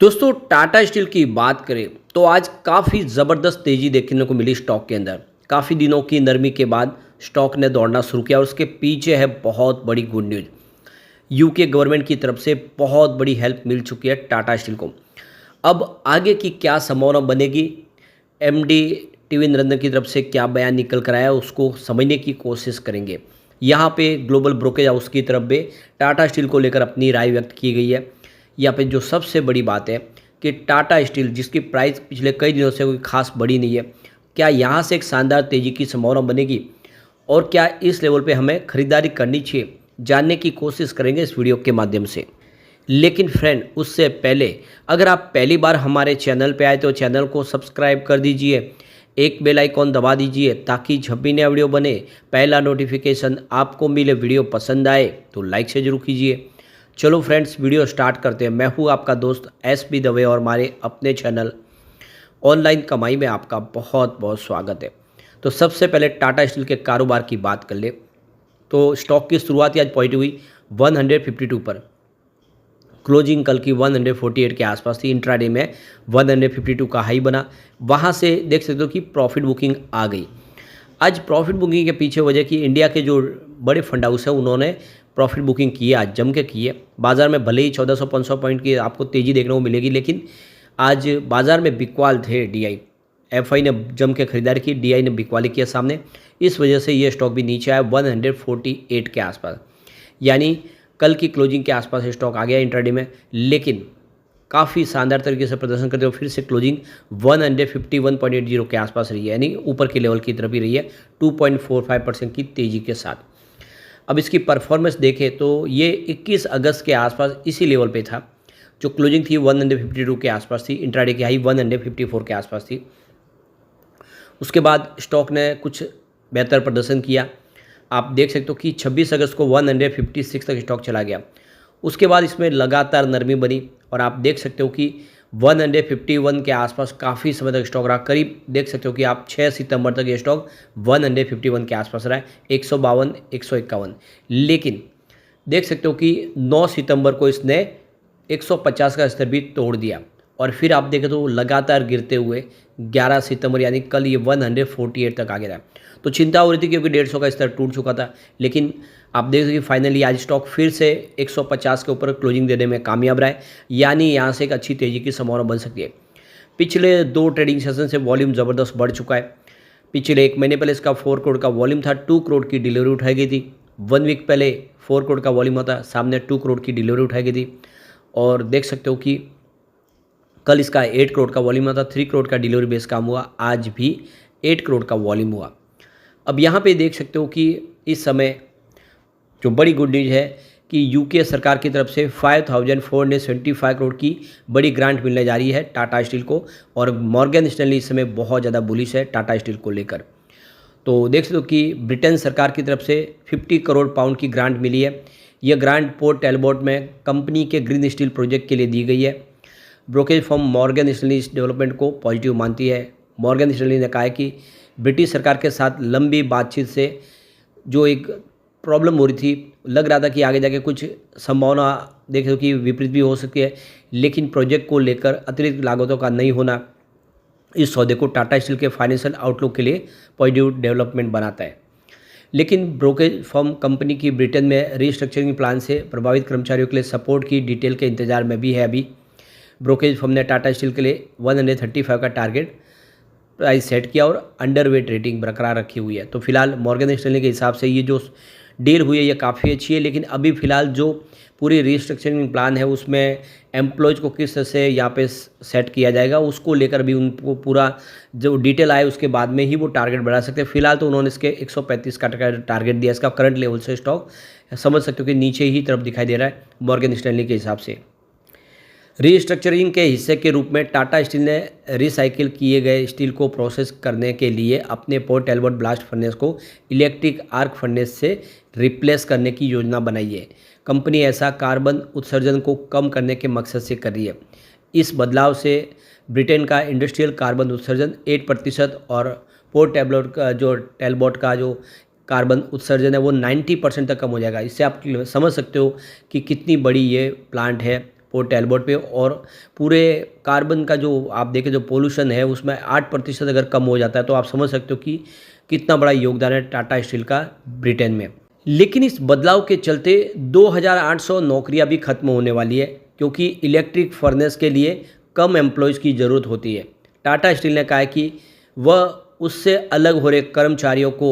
दोस्तों टाटा स्टील की बात करें तो आज काफ़ी ज़बरदस्त तेज़ी देखने को मिली स्टॉक के अंदर। काफ़ी दिनों की नरमी के बाद स्टॉक ने दौड़ना शुरू किया और उसके पीछे है बहुत बड़ी गुड न्यूज़। यूके गवर्नमेंट की तरफ से बहुत बड़ी हेल्प मिल चुकी है टाटा स्टील को। अब आगे की क्या संभावना बनेगी, एमडी टीवी नरेंद्र की तरफ से क्या बयान निकल कर आया उसको समझने की कोशिश करेंगे। यहाँ पे ग्लोबल ब्रोकेज हाउस की तरफ भी टाटा स्टील को लेकर अपनी राय व्यक्त की गई है। यहाँ पे जो सबसे बड़ी बात है कि टाटा स्टील जिसकी प्राइस पिछले कई दिनों से कोई खास बढ़ी नहीं है, क्या यहाँ से एक शानदार तेज़ी की संभावना बनेगी और क्या इस लेवल पे हमें खरीदारी करनी चाहिए, जानने की कोशिश करेंगे इस वीडियो के माध्यम से। लेकिन फ्रेंड उससे पहले अगर आप पहली बार हमारे चैनल पे आए तो चैनल को सब्सक्राइब कर दीजिए, एक बेल आइकॉन दबा दीजिए ताकि जब भी नया वीडियो बने पहला नोटिफिकेशन आपको मिले। वीडियो पसंद आए तो लाइक से जरूर कीजिए। चलो फ्रेंड्स वीडियो स्टार्ट करते हैं। मैं हूँ आपका दोस्त एसपी दवे और हमारे अपने चैनल ऑनलाइन कमाई में आपका बहुत बहुत स्वागत है। तो सबसे पहले टाटा स्टील के कारोबार की बात कर ले तो स्टॉक की शुरुआत आज पॉजिटिव हुई 152 पर। क्लोजिंग कल की 148 के आसपास थी। इंट्राडे में 152 का हाई बना, वहाँ से देख सकते हो कि प्रॉफिट बुकिंग आ गई। आज प्रॉफिट बुकिंग के पीछे वजह की इंडिया के जो बड़े फंड हाउस हैं उन्होंने प्रॉफिट बुकिंग की है, आज जम के की है। बाजार में भले ही 1400-1500 पॉइंट की आपको तेज़ी देखने को मिलेगी, लेकिन आज बाजार में बिकवाल थे। डीआई एफआई ने जम के खरीदारी की, डीआई ने बिकवाली किया सामने। इस वजह से ये स्टॉक भी नीचे आया 148 के आसपास, यानी कल की क्लोजिंग के आसपास स्टॉक आ गया इंट्राडे में। लेकिन काफ़ी शानदार तरीके से प्रदर्शन करते हुए फिर से क्लोजिंग 151.80 के आसपास रही है, यानी ऊपर के लेवल की तरफ ही रही है 2.45% की तेज़ी के साथ। अब इसकी परफॉर्मेंस देखें तो ये 21 अगस्त के आसपास इसी लेवल पे था। जो क्लोजिंग थी 152 के आसपास थी, इंट्राडे की हाई 154 के आसपास थी। उसके बाद स्टॉक ने कुछ बेहतर प्रदर्शन किया। आप देख सकते हो कि 26 अगस्त को 156 तक स्टॉक चला गया। उसके बाद इसमें लगातार नरमी बनी और आप देख सकते हो कि 151 के आसपास काफ़ी समय तक स्टॉक रहा। करीब देख सकते हो कि आप 6 सितंबर तक ये स्टॉक 151 के आसपास रहा है, 152, 151। लेकिन देख सकते हो कि 9 सितंबर को इसने 150 का स्तर भी तोड़ दिया और फिर आप देखें तो लगातार गिरते हुए 11 सितंबर यानी कल ये 148 तक आ गया। तो चिंता हो रही थी क्योंकि 150 का स्तर टूट चुका था, लेकिन आप देख सकते कि फाइनली आज स्टॉक फिर से 150 के ऊपर क्लोजिंग देने में कामयाब रहा है, यानी यहाँ से एक अच्छी तेज़ी की संभावना बन सकती है। पिछले 2 ट्रेडिंग सेशन से वॉल्यूम ज़बरदस्त बढ़ चुका है। पिछले 1 महीने पहले इसका 4 करोड़ का वॉल्यूम था, 2 करोड़ की डिलीवरी उठाई गई थी। 1 वीक पहले 4 करोड़ का वॉल्यूम होता, सामने 2 करोड़ की डिलीवरी उठाई गई थी। और देख सकते हो कि कल इसका 8 करोड़ का वॉल्यूम होता, 3 करोड़ का डिलीवरी बेस काम हुआ, आज भी 8 करोड़ का वॉल्यूम हुआ। अब यहाँ पे देख सकते हो कि इस समय जो बड़ी गुड न्यूज़ है कि यूके सरकार की तरफ से 5475 करोड़ की बड़ी ग्रांट मिलने जा रही है टाटा स्टील को, और मॉर्गन स्टैनली इस समय बहुत ज़्यादा बुलिश है टाटा स्टील को लेकर। तो देख सकते हो कि ब्रिटेन सरकार की तरफ से 50 करोड़ पाउंड की ग्रांट मिली है। यह ग्रांट पोर्ट एल्बर्ट में कंपनी के ग्रीन स्टील प्रोजेक्ट के लिए दी गई है। ब्रोकेज फर्म मॉर्गन स्टैनली इस डेवलपमेंट को पॉजिटिव मानती है। मॉर्गन स्टैनली ने कहा है कि ब्रिटिश सरकार के साथ लंबी बातचीत से जो एक प्रॉब्लम हो रही थी, लग रहा था कि आगे जाके कुछ संभावना देखे कि विपरीत भी हो सकती है, लेकिन प्रोजेक्ट को लेकर अतिरिक्त लागतों का नहीं होना इस सौदे को टाटा स्टील के फाइनेंशियल आउटलुक के लिए पॉजिटिव डेवलपमेंट बनाता है। लेकिन ब्रोकेज फर्म कंपनी की ब्रिटेन में रीस्ट्रक्चरिंग प्लान से प्रभावित कर्मचारियों के लिए सपोर्ट की डिटेल के इंतजार में भी है। अभी ब्रोकेज फर्म ने टाटा स्टील के लिए 135 का टारगेट प्राइस सेट किया और अंडरवेट रेटिंग बरकरार रखी हुई है। तो फिलहाल मॉर्गन स्टैनली के हिसाब से ये जो डील हुई है ये काफ़ी अच्छी है, लेकिन अभी फ़िलहाल जो पूरी रीस्ट्रक्चरिंग प्लान है उसमें एम्प्लॉयज़ को किस तरह से यहाँ पे सेट किया जाएगा उसको लेकर भी उनको पूरा जो डिटेल आए उसके बाद में ही वो टारगेट बढ़ा सकते हैं। फिलहाल तो उन्होंने इसके 135 का टारगेट दिया। इसका करंट लेवल से स्टॉक समझ सकते हो कि नीचे ही तरफ दिखाई दे रहा है मॉर्गन स्टैनली के हिसाब से। रीस्ट्रक्चरिंग के हिस्से के रूप में टाटा स्टील ने रिसाइकिल किए गए स्टील को प्रोसेस करने के लिए अपने पोर्ट एल्बर्ट ब्लास्ट फर्नेस को इलेक्ट्रिक आर्क फर्नेस से रिप्लेस करने की योजना बनाई है। कंपनी ऐसा कार्बन उत्सर्जन को कम करने के मकसद से कर रही है। इस बदलाव से ब्रिटेन का इंडस्ट्रियल कार्बन उत्सर्जन 8% और पोर्ट एल्बर्ट का जो कार्बन उत्सर्जन है वो 90% तक कम हो जाएगा। इससे आप समझ सकते हो कि कितनी बड़ी ये प्लांट है पोर्ट टैलबोर्ट पे, और पूरे कार्बन का जो आप देखें जो पोल्यूशन है उसमें 8% अगर कम हो जाता है तो आप समझ सकते हो कि कितना बड़ा योगदान है टाटा स्टील का ब्रिटेन में। लेकिन इस बदलाव के चलते 2800 नौकरियां भी खत्म होने वाली है, क्योंकि इलेक्ट्रिक फर्नेस के लिए कम एम्प्लॉयज़ की ज़रूरत होती है। टाटा स्टील ने कहा है कि वह उससे अलग हो रहे कर्मचारियों को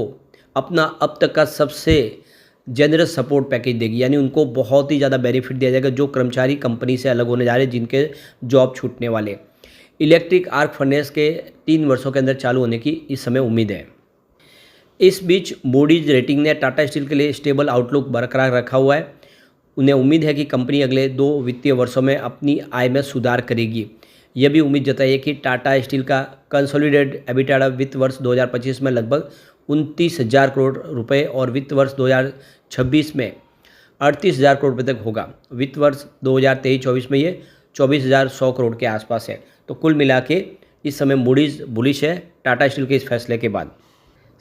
अपना अब तक का सबसे जेनरस सपोर्ट पैकेज देगी, यानी उनको बहुत ही ज़्यादा बेनिफिट दिया जाएगा जो कर्मचारी कंपनी से अलग होने जा रहे हैं, जिनके जॉब छूटने वाले। इलेक्ट्रिक आर्क फर्नेस के 3 वर्षों के अंदर चालू होने की इस समय उम्मीद है। इस बीच मूडीज रेटिंग ने टाटा स्टील के लिए स्टेबल आउटलुक बरकरार रखा हुआ है। उन्हें उम्मीद है कि कंपनी अगले 2 वित्तीय वर्षों में अपनी आय में सुधार करेगी। यह भी उम्मीद जताई है कि टाटा स्टील का कंसोलिडेटेड एबिटाडा वित्त वर्ष 2025 में लगभग 29,000 करोड़ रुपए और वित्त वर्ष 2026 में 38,000 करोड़ रुपए तक होगा। वित्त वर्ष 2023-24 में ये 24,100 करोड़ के आसपास है। तो कुल मिला के इस समय मूडीज बुलिश है टाटा स्टील के इस फैसले के बाद।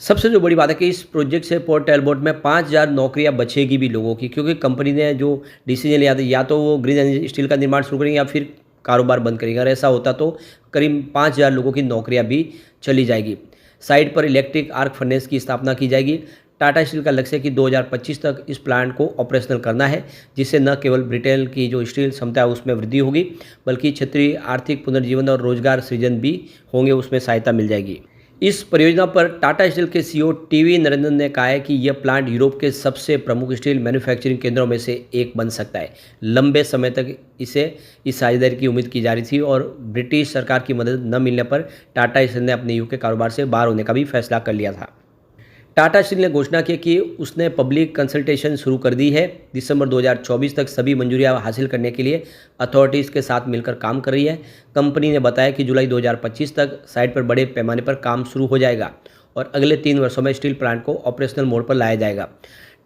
सबसे जो बड़ी बात है कि इस प्रोजेक्ट से पोर्ट टैलबोर्ट में 5,000 नौकरियां बचेगी भी लोगों की, क्योंकि कंपनी ने जो डिसीजन लिया था या तो वो ग्रीन एनर्जी स्टील का निर्माण शुरू करेंगे या फिर कारोबार बंद करेंगे। अगर ऐसा होता तो करीब 5,000 लोगों की नौकरियां भी चली जाएगी। साइट पर इलेक्ट्रिक आर्क फर्नेस की स्थापना की जाएगी। टाटा स्टील का लक्ष्य है कि 2025 तक इस प्लांट को ऑपरेशनल करना है, जिससे न केवल ब्रिटेन की जो स्टील क्षमता है उसमें वृद्धि होगी, बल्कि क्षेत्रीय आर्थिक पुनर्जीवन और रोजगार सृजन भी होंगे, उसमें सहायता मिल जाएगी। इस परियोजना पर टाटा स्टील के सीईओ टीवी नरेंद्रन ने कहा है कि यह प्लांट यूरोप के सबसे प्रमुख स्टील मैन्युफैक्चरिंग केंद्रों में से एक बन सकता है। लंबे समय तक इसे इस साझेदारी की उम्मीद की जा रही थी और ब्रिटिश सरकार की मदद न मिलने पर टाटा स्टील ने अपने यूके कारोबार से बाहर होने का भी फैसला कर लिया था। टाटा स्टील ने घोषणा की कि उसने पब्लिक कंसल्टेशन शुरू कर दी है। दिसंबर 2024 तक सभी मंजूरियां हासिल करने के लिए अथॉरिटीज़ के साथ मिलकर काम कर रही है। कंपनी ने बताया कि जुलाई 2025 तक साइट पर बड़े पैमाने पर काम शुरू हो जाएगा और अगले 3 वर्षों में स्टील प्लांट को ऑपरेशनल मोड पर लाया जाएगा।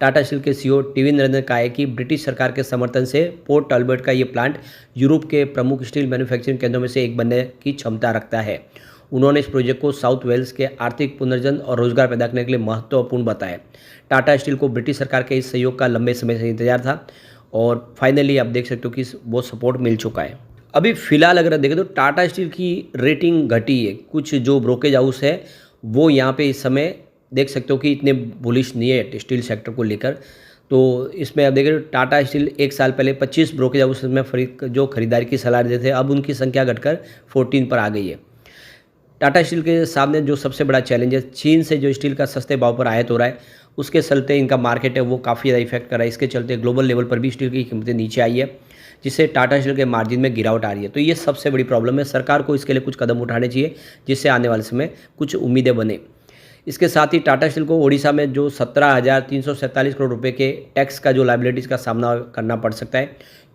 टाटा स्टील के सीईओ टीवी नरेंद्र ने कहा है कि ब्रिटिश सरकार के समर्थन से पोर्ट टैलबोर्ट का ये प्लांट यूरोप के प्रमुख स्टील मैन्युफैक्चरिंग केंद्रों में से एक बनने की क्षमता रखता है। उन्होंने इस प्रोजेक्ट को साउथ वेल्स के आर्थिक पुनर्जन और रोजगार पैदा करने के लिए महत्वपूर्ण बताया। टाटा स्टील को ब्रिटिश सरकार के इस सहयोग का लंबे समय से इंतजार था और फाइनली आप देख सकते हो कि वो सपोर्ट मिल चुका है। अभी फिलहाल अगर देखें तो टाटा स्टील की रेटिंग घटी है। कुछ जो ब्रोकेज हाउस है वो यहाँ पे इस समय देख सकते हो कि इतने बुलिश नहीं है स्टील सेक्टर को लेकर। तो इसमें आप देखें टाटा स्टील एक साल पहले 25 ब्रोकेज हाउस में जो खरीदारी की सलाह देते थे, अब उनकी संख्या घटकर 14 पर आ गई है। टाटा स्टील के सामने जो सबसे बड़ा चैलेंज है, चीन से जो स्टील का सस्ते भाव पर आयात हो रहा है, उसके चलते इनका मार्केट है वो काफ़ी ज़्यादा इफेक्ट कर रहा है। इसके चलते ग्लोबल लेवल पर भी स्टील की कीमतें नीचे आई है, जिससे टाटा स्टील के मार्जिन में गिरावट आ रही है। तो ये सबसे बड़ी प्रॉब्लम है। सरकार को इसके लिए कुछ कदम उठाने चाहिए, जिससे आने वाले समय कुछ उम्मीदें बने। इसके साथ ही टाटा स्टील को ओडिशा में जो 17,347 करोड़ रुपए के टैक्स का जो लायबिलिटीज़ का सामना करना पड़ सकता है,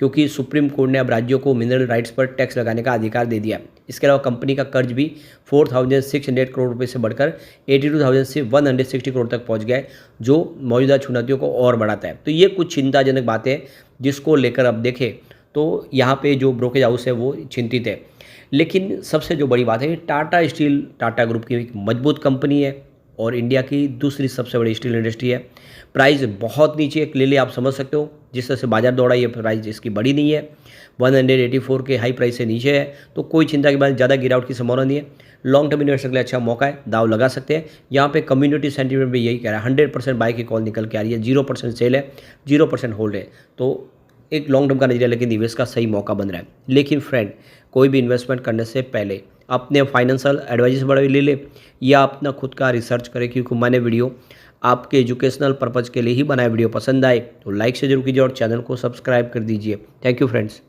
क्योंकि सुप्रीम कोर्ट ने अब राज्यों को मिनरल राइट्स पर टैक्स लगाने का अधिकार दे दिया। इसके अलावा कंपनी का कर्ज भी 4,600 करोड़ रुपए से बढ़कर 82,160 करोड़ तक पहुंच गया है, जो मौजूदा चुनौतियों को और बढ़ाता है। तो ये कुछ चिंताजनक बातें हैं, जिसको लेकर अब देखें तो यहाँ पे जो ब्रोकेज हाउस है वो चिंतित है। लेकिन सबसे जो बड़ी बात है, टाटा स्टील टाटा ग्रुप की एक मजबूत कंपनी है और इंडिया की दूसरी सबसे बड़ी स्टील इंडस्ट्री है। प्राइस बहुत नीचे है, क्लियरली आप समझ सकते हो। जिस तरह से बाजार दौड़ा, ये प्राइस इसकी बड़ी नहीं है, 184 के हाई प्राइस से नीचे है, तो कोई चिंता के बाद ज़्यादा गिरावट की संभावना नहीं है। लॉन्ग टर्म इन्वेस्टर के लिए अच्छा मौका है, दाव लगा सकते हैं। यहाँ पे कम्युनिटी सेंटीमेंट भी यही कह रहा है, 100% बाय की कॉल निकल के आ रही है, 0% सेल है, 0% होल्ड है। तो एक लॉन्ग टर्म का नजरिया लेकिन निवेश का सही मौका बन रहा है। लेकिन फ्रेंड, कोई भी इन्वेस्टमेंट करने से पहले अपने फाइनेंशियल एडवाइजर बड़े ले ले या अपना खुद का रिसर्च करें, क्योंकि मैंने वीडियो आपके एजुकेशनल पर्पज़ के लिए ही बनाया। वीडियो पसंद आए तो लाइक से जरूर कीजिए और चैनल को सब्सक्राइब कर दीजिए। Thank you friends.